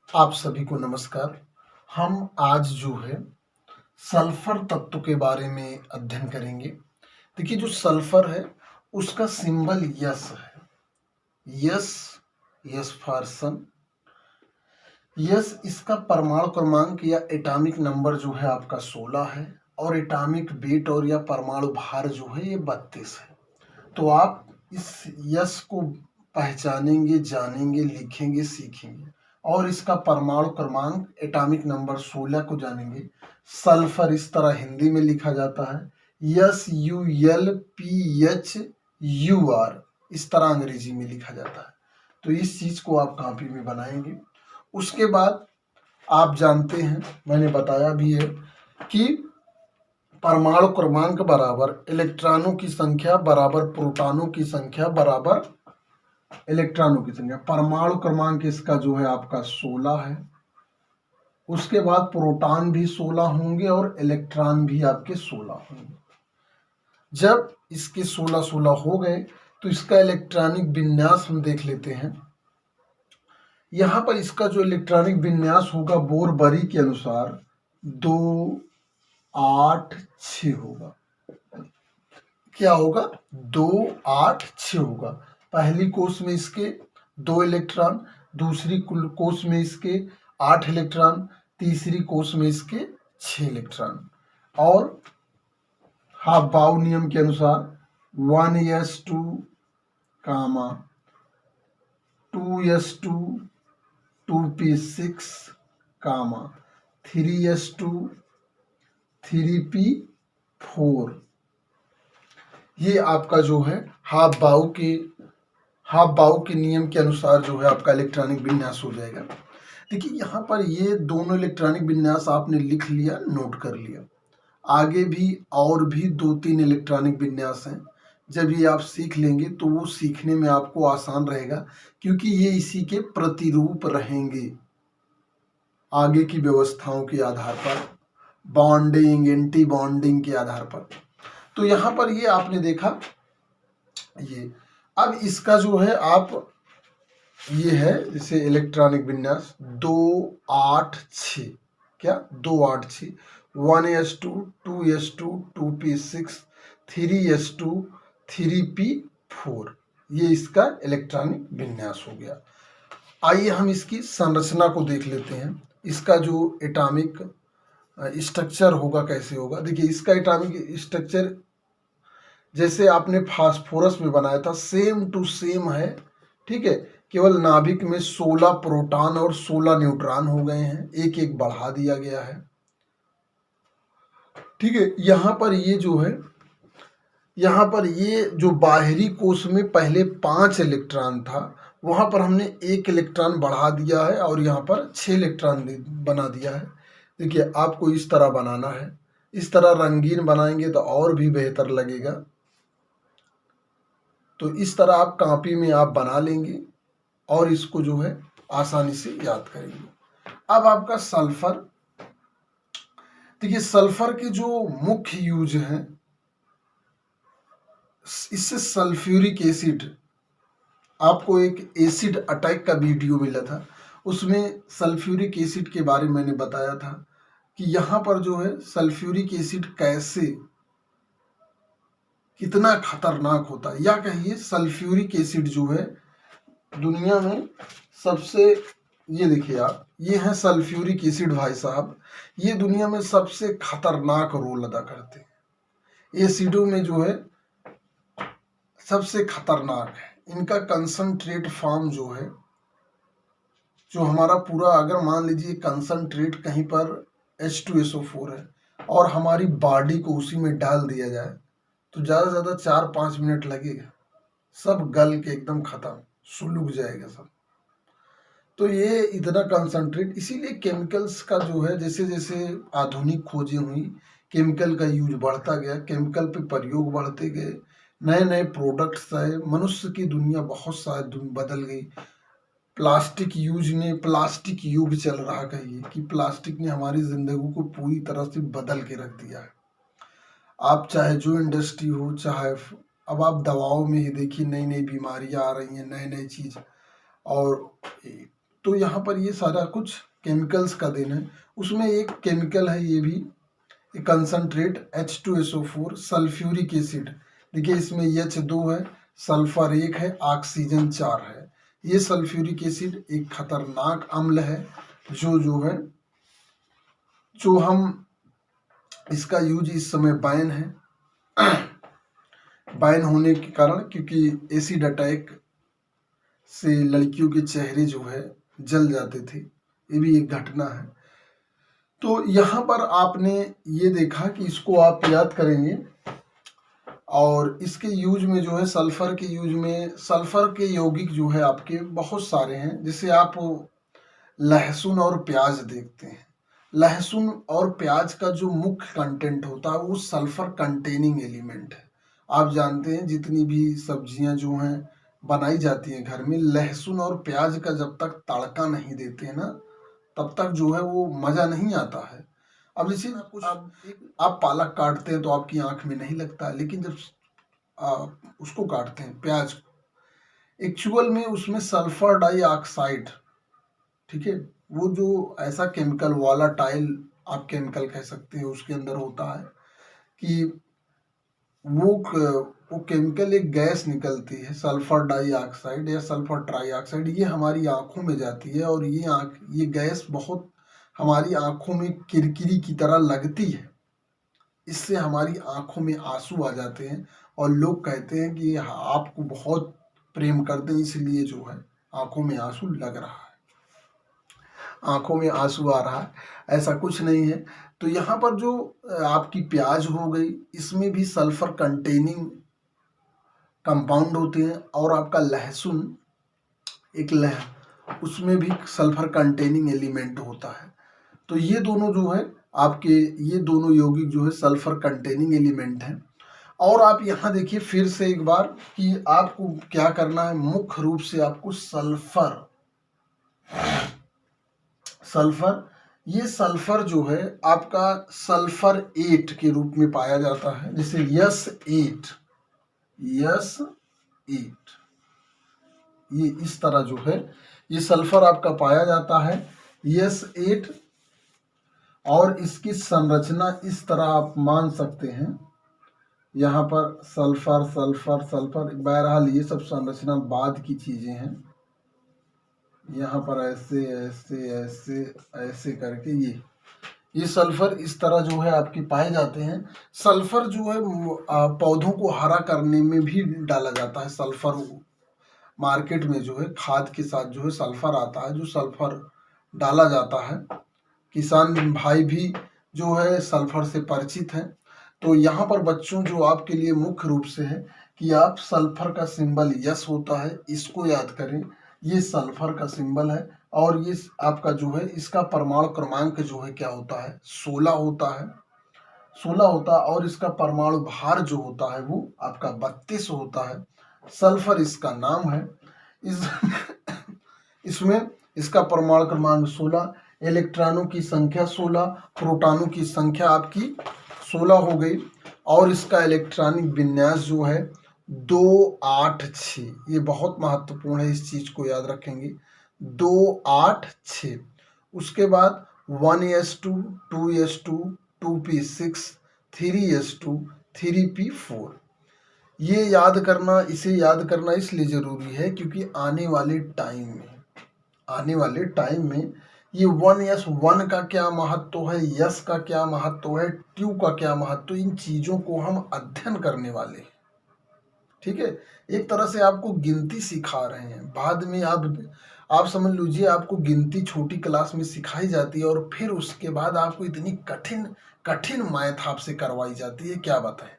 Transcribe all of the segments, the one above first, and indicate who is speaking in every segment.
Speaker 1: आप सभी को नमस्कार। हम आज जो है सल्फर तत्व के बारे में अध्ययन करेंगे। देखिए, जो सल्फर है उसका सिंबल यस है। S, S for sun. S, इसका परमाणु क्रमांक या एटॉमिक नंबर जो है आपका 16 है और एटॉमिक वेट और या परमाणु भार जो है ये 32 है। तो आप इस यस को पहचानेंगे, जानेंगे, लिखेंगे, सीखेंगे और इसका परमाणु क्रमांक एटॉमिक नंबर 16 को जानेंगे। सल्फर इस तरह हिंदी में लिखा जाता है SULPHUR, इस तरह अंग्रेजी में लिखा जाता है। तो इस चीज को आप कॉपी में बनाएंगे। उसके बाद आप जानते हैं, मैंने बताया भी है कि परमाणु क्रमांक बराबर इलेक्ट्रॉनों की संख्या बराबर प्रोटॉनों की संख्या बराबर इलेक्ट्रॉनों की संख्या। परमाणु क्रमांक इसका जो है आपका 16 है। उसके बाद प्रोटॉन भी 16 होंगे और इलेक्ट्रॉन भी आपके 16 होंगे। जब इसके 16 हो गए तो इसका इलेक्ट्रॉनिक विन्यास हम देख लेते हैं। यहां पर इसका जो इलेक्ट्रॉनिक विन्यास होगा बोरबरी के अनुसार 2, 8, 6 होगा। क्या होगा? 2, 8, 6 होगा। पहली कोष में इसके 2 इलेक्ट्रॉन, दूसरी कोष में इसके 8 इलेक्ट्रॉन, तीसरी कोष में इसके 6 इलेक्ट्रॉन। और हाफ-बाउ नियम के अनुसार 1s2 कामा 2s2 2p6 कामा 3s2 3p4। ये आपका जो है हाफ बाउ के नियम के अनुसार जो है आपका इलेक्ट्रॉनिक विन्यास हो जाएगा। देखिए, यहाँ पर ये दोनों इलेक्ट्रॉनिक विन्यास आपने लिख लिया, नोट कर लिया। आगे भी और भी 2-3 इलेक्ट्रॉनिक विन्यास हैं। जब ये आप सीख लेंगे तो वो सीखने में आपको आसान रहेगा, क्योंकि ये इसी के प्रतिरूप रहेंगे आगे की व्यवस्थाओं के आधार पर, बॉन्डिंग, एंटी बॉन्डिंग के आधार पर। तो यहाँ पर ये आपने देखा ये। अब इसका जो है आप ये है जैसे इलेक्ट्रॉनिक विन्यास 2, 8, 6। क्या? 2, 8, 6। 1s2 2s2 2p6 3s2 3p4। ये इसका इलेक्ट्रॉनिक विन्यास हो गया। आइए हम इसकी संरचना को देख लेते हैं। इसका जो एटॉमिक स्ट्रक्चर होगा कैसे होगा। देखिए, इसका एटॉमिक स्ट्रक्चर जैसे आपने फास्फोरस में बनाया था सेम टू सेम है। ठीक है, केवल नाभिक में 16 प्रोटॉन और 16 न्यूट्रॉन हो गए हैं, एक एक बढ़ा दिया गया है। ठीक है, यहाँ पर ये जो है, यहाँ पर ये जो बाहरी कोश में पहले 5 इलेक्ट्रॉन था, वहां पर हमने 1 इलेक्ट्रॉन बढ़ा दिया है और यहाँ पर 6 इलेक्ट्रॉन बना दिया है। देखिए, आपको इस तरह बनाना है। इस तरह रंगीन बनाएंगे तो और भी बेहतर लगेगा। तो इस तरह आप कॉपी में आप बना लेंगे और इसको जो है आसानी से याद करेंगे। अब आपका सल्फर। देखिए, सल्फर के जो मुख्य यूज हैं, इससे सल्फ्यूरिक एसिड, आपको एक एसिड अटैक का वीडियो मिला था, उसमें सल्फ्यूरिक एसिड के बारे में मैंने बताया था कि यहाँ पर जो है सल्फ्यूरिक एसिड कैसे, कितना खतरनाक होता है। या कहिए सल्फ्यूरिक एसिड जो है दुनिया में सबसे, ये देखिए आप, ये है सल्फ्यूरिक एसिड भाई साहब, ये दुनिया में सबसे खतरनाक रोल अदा करते हैं। एसिडों में जो है सबसे खतरनाक है। इनका कंसंट्रेट फॉर्म जो है, जो हमारा पूरा, अगर मान लीजिए कंसंट्रेट कहीं पर H2SO4 है और हमारी बॉडी को उसी में डाल दिया जाए तो ज़्यादा से ज़्यादा 4-5 मिनट लगेगा, सब गल के एकदम खत्म, सुलग जाएगा सब। तो ये इतना कंसंट्रेट, इसीलिए केमिकल्स का जो है, जैसे जैसे आधुनिक खोजें हुई, केमिकल का यूज बढ़ता गया, केमिकल पे प्रयोग बढ़ते गए, नए नए प्रोडक्ट्स आए, मनुष्य की दुनिया बहुत सारी बदल गई। प्लास्टिक युग चल रहा, कहिए कि प्लास्टिक ने हमारी जिंदगी को पूरी तरह से बदल के रख दिया है। आप चाहे जो इंडस्ट्री हो, चाहे अब आप दवाओं में ही देखिए, नई नई बीमारियां आ रही हैं, नए नए चीज। और तो यहाँ पर ये सारा कुछ केमिकल्स का देन है। उसमें एक केमिकल है ये भी कंसंट्रेट H2SO4 सल्फ्यूरिक एसिड। देखिए इसमें H2 है, सल्फर 1 है, ऑक्सीजन 4 है। ये सल्फ्यूरिक एसिड एक खतरनाक अम्ल है जो है जो हम इसका यूज इस समय बैन है। बैन होने के कारण, क्योंकि एसिड अटैक से लड़कियों के चेहरे जो है जल जाते थे, ये भी एक घटना है। तो यहाँ पर आपने ये देखा कि इसको आप याद करेंगे, और इसके यूज में जो है सल्फर के यूज में, सल्फर के यौगिक जो है आपके बहुत सारे हैं। जैसे आप लहसुन और प्याज देखते हैं, लहसुन और प्याज का जो मुख्य कंटेंट होता है वो सल्फर कंटेनिंग एलिमेंट है। आप जानते हैं जितनी भी सब्जियां जो हैं बनाई जाती हैं घर में, लहसुन और प्याज का जब तक तड़का नहीं देते हैं ना, तब तक जो है वो मज़ा नहीं आता है। अब जैसे आप पालक काटते हैं तो आपकी आंख में नहीं लगता, लेकिन जब उसको काटते हैं प्याज, एक्चुअल में उसमें सल्फर डाइऑक्साइड, ठीक है, वो जो ऐसा केमिकल वॉलाटाइल आप केमिकल कह सकते हैं उसके अंदर होता है कि वो केमिकल एक गैस निकलती है सल्फर डाइऑक्साइड या सल्फर ट्राइऑक्साइड, ये हमारी आंखों में जाती है और ये गैस बहुत हमारी आंखों में किरकिरी की तरह लगती है। इससे हमारी आंखों में आंसू आ जाते हैं और लोग कहते हैं कि आपको बहुत प्रेम करते हैं इसलिए जो है आंखों में आंसू लग रहा है, आंखों में आंसू आ रहा है। ऐसा कुछ नहीं है। तो यहाँ पर जो आपकी प्याज हो गई, इसमें भी सल्फर कंटेनिंग कंपाउंड होते हैं, और आपका लहसुन उसमें भी सल्फर कंटेनिंग एलिमेंट होता है। तो ये दोनों जो है आपके, ये दोनों यौगिक जो है सल्फर कंटेनिंग एलिमेंट हैं। और आप यहाँ देखिए फिर से एक बार कि आपको क्या करना है, मुख्य रूप से आपको सल्फर, ये सल्फर जो है आपका सल्फर 8 के रूप में पाया जाता है। जैसे S8, ये इस तरह जो है ये सल्फर आपका पाया जाता है S8, और इसकी संरचना इस तरह आप मान सकते हैं। यहाँ पर सल्फर सल्फर सल्फर, बहरहाल ये सब संरचना बाद की चीजें हैं। यहाँ पर ऐसे ऐसे ऐसे ऐसे करके ये सल्फर इस तरह जो है आपके पाए जाते हैं। सल्फर जो है पौधों को हरा करने में भी डाला जाता है। सल्फर मार्केट में जो है खाद के साथ जो है सल्फर आता है, जो सल्फर डाला जाता है। किसान भाई भी जो है सल्फर से परिचित हैं। तो यहाँ पर बच्चों जो आपके लिए मुख्य रूप से है कि आप सल्फर का सिंबल यस होता है, इसको याद करें। ये सल्फर का सिंबल है, और ये आपका जो है इसका परमाणु क्रमांक जो है क्या होता है, 16 होता है, 16 होता है। और इसका परमाणु भार जो होता है वो आपका 32 होता है। सल्फर इसका नाम है। इसमें इसका परमाणु क्रमांक 16, इलेक्ट्रॉनों की संख्या 16, प्रोटॉनों की संख्या आपकी 16 हो गई, और इसका इलेक्ट्रॉनिक विन्यास जो है 286। ये बहुत महत्वपूर्ण है, इस चीज को याद रखेंगे, 286। उसके बाद 1s2 2s2 2p6 3s2 3p4। ये याद करना, इसे याद करना इसलिए जरूरी है क्योंकि आने वाले टाइम में ये 1s1 का क्या महत्व है, यस का क्या महत्व है, ट्यू का क्या महत्व, इन चीजों को हम अध्ययन करने वाले हैं। ठीक है, एक तरह से आपको गिनती सिखा रहे हैं। बाद में आप समझ लीजिए आपको गिनती छोटी क्लास में सिखाई जाती है, और फिर उसके बाद आपको इतनी कठिन मैथ आपसे करवाई जाती है, क्या बताएं।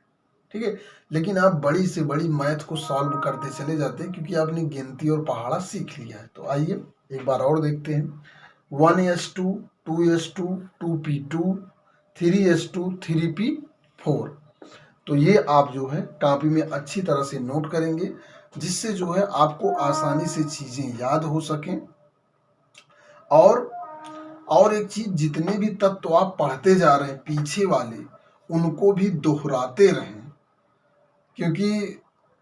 Speaker 1: ठीक है, लेकिन आप बड़ी से बड़ी मैथ को सॉल्व करते चले जाते हैं क्योंकि आपने गिनती और पहाड़ा सीख लिया है। तो आइए एक बार और देखते हैं। 1s2 2s2 2p2 3s2 3p4। तो ये आप जो है कॉपी में अच्छी तरह से नोट करेंगे, जिससे जो है आपको आसानी से चीजें याद हो सकें। और एक चीज, जितने भी तत्व आप पढ़ते जा रहे हैं पीछे वाले, उनको भी दोहराते रहें, क्योंकि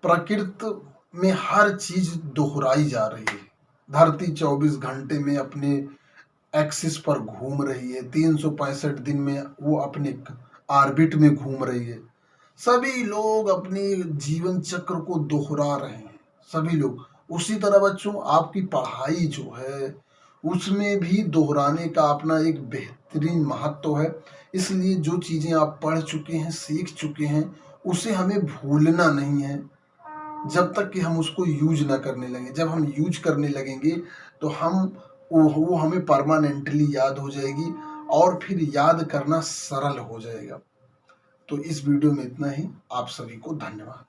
Speaker 1: प्रकृति में हर चीज दोहराई जा रही है। धरती 24 घंटे में अपने एक्सिस पर घूम रही है, 365 दिन में वो अपने ऑर्बिट में घूम रही है। सभी लोग अपने जीवन चक्र को दोहरा रहे हैं, सभी लोग। उसी तरह बच्चों आपकी पढ़ाई जो है उसमें भी दोहराने का अपना एक बेहतरीन महत्व है। इसलिए जो चीज़ें आप पढ़ चुके हैं, सीख चुके हैं, उसे हमें भूलना नहीं है जब तक कि हम उसको यूज ना करने लगें। जब हम यूज करने लगेंगे तो वो हमें परमानेंटली याद हो जाएगी और फिर याद करना सरल हो जाएगा। तो इस वीडियो में इतना ही। आप सभी को धन्यवाद।